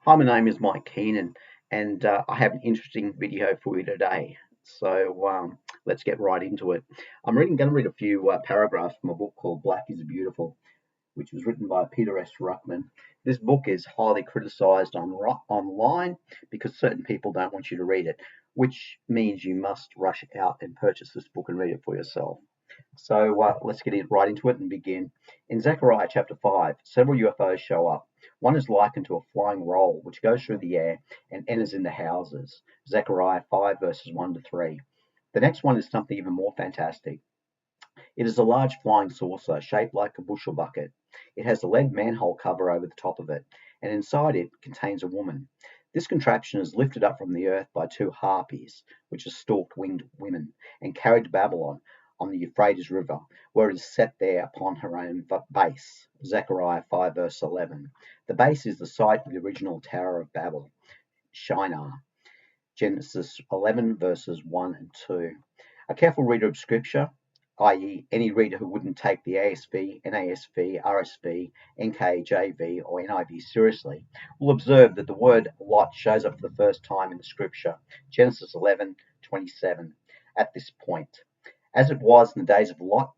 Hi, my name is Mike Keenan, and I have an interesting video for you today. So let's get right into it. Going to read a few paragraphs from a book called Black is Beautiful, which was written by Peter S. Ruckman. This book is highly criticized online because certain people don't want you to read it, which means you must rush out and purchase this book and read it for yourself. So let's get right into it and begin. In Zechariah chapter 5, several UFOs show up. One is likened to a flying roll which goes through the air and enters into houses. Zechariah 5 verses 1 to 3. The next one is something even more fantastic. It is a large flying saucer shaped like a bushel bucket. It has a lead manhole cover over the top of it, and inside it contains a woman. This contraption is lifted up from the earth by two harpies, which are stalked winged women, and carried to Babylon on the Euphrates River, where it is set there upon her own base. Zechariah 5 verse 11. The base is the site of the original Tower of Babel, Shinar. Genesis 11 verses 1 and 2. A careful reader of Scripture, i.e. any reader who wouldn't take the ASV, NASV, RSV, NKJV or NIV seriously, will observe that the word Lot shows up for the first time in the Scripture, Genesis 11:27, at this point. As it was in the days of Lot,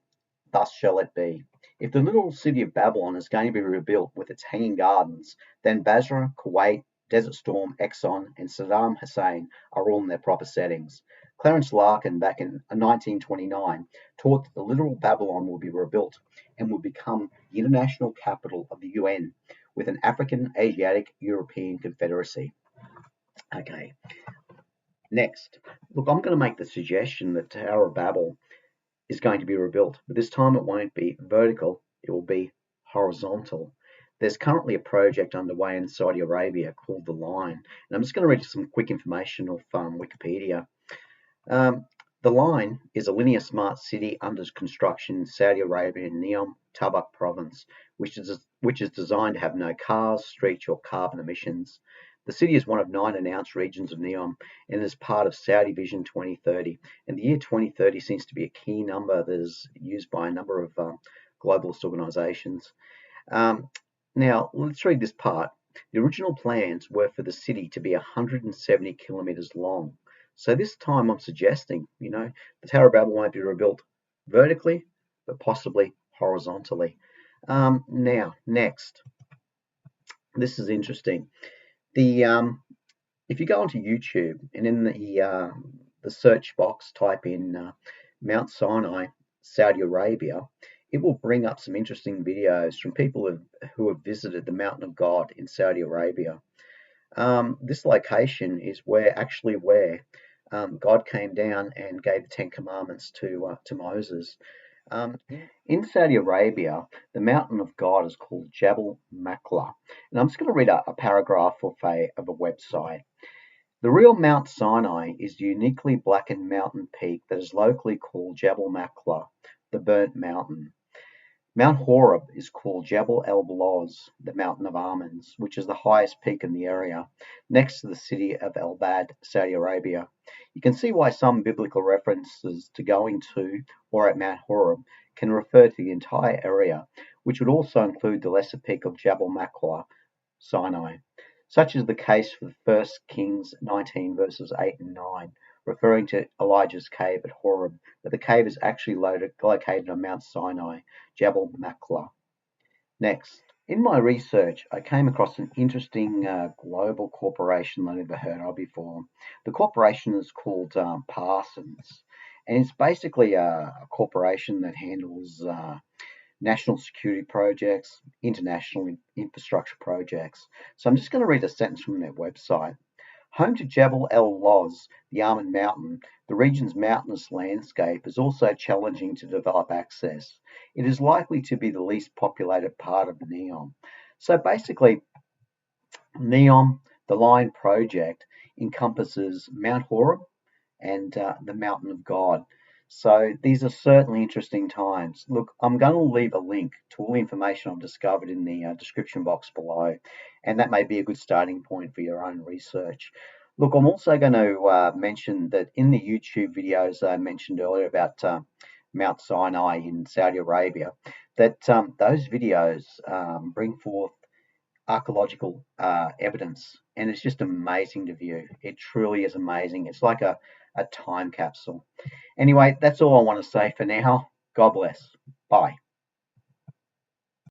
thus shall it be. If the little city of Babylon is going to be rebuilt with its hanging gardens, then Basra, Kuwait, Desert Storm, Exxon, and Saddam Hussein are all in their proper settings. Clarence Larkin, back in 1929, taught that the literal Babylon will be rebuilt and will become the international capital of the UN with an African, Asiatic, European confederacy. Okay, next. Look, I'm going to make the suggestion that Tower of Babel is going to be rebuilt, but this time it won't be vertical, it will be horizontal. There's currently a project underway in Saudi Arabia called The Line, and I'm just going to read you some quick information off Wikipedia. The Line is a linear smart city under construction in Saudi Arabia in NEOM, Tabuk province, which is designed to have no cars, streets, or carbon emissions. The city is one of 9 announced regions of NEOM and is part of Saudi Vision 2030. And the year 2030 seems to be a key number that is used by a number of globalist organizations. Now, let's read this part. The original plans were for the city to be 170 kilometers long. So this time I'm suggesting, the Tower of Babel won't be rebuilt vertically, but possibly horizontally. Now, next. This is interesting. If you go onto YouTube and in the search box type in Mount Sinai, Saudi Arabia, it will bring up some interesting videos from people who have visited the Mountain of God in Saudi Arabia. This location is where God came down and gave the Ten Commandments to Moses. In Saudi Arabia, the Mountain of God is called Jabal Makla. And I'm just going to read a paragraph of a website. The real Mount Sinai is the uniquely blackened mountain peak that is locally called Jabal Makla, the Burnt Mountain. Mount Horeb is called Jabal el-Baloz, the Mountain of Almonds, which is the highest peak in the area, next to the city of El-Bad, Saudi Arabia. You can see why some biblical references to going to or at Mount Horeb can refer to the entire area, which would also include the lesser peak of Jabal Makla, Sinai. Such is the case for 1 Kings 19 verses 8 and 9, referring to Elijah's cave at Horeb, but the cave is actually located on Mount Sinai, Jabal Makla. Next, in my research, I came across an interesting global corporation I never heard of before. The corporation is called Parsons, and it's basically a corporation that handles national security projects, international infrastructure projects. So I'm just going to read a sentence from their website. Home to Jabal el-Loz, the Almond Mountain, the region's mountainous landscape is also challenging to develop access. It is likely to be the least populated part of the NEOM. So basically, NEOM, the Line project, encompasses Mount Horeb and the Mountain of God. So these are certainly interesting times. Look, I'm going to leave a link to all the information I've discovered in the description box below, and that may be a good starting point for your own research. Look, I'm also going to mention that in the YouTube videos I mentioned earlier about Mount Sinai in Saudi Arabia, that those videos bring forth archaeological evidence, and it's just amazing to view. It truly is amazing. It's like a time capsule. Anyway, that's all I want to say for now. God bless. Bye.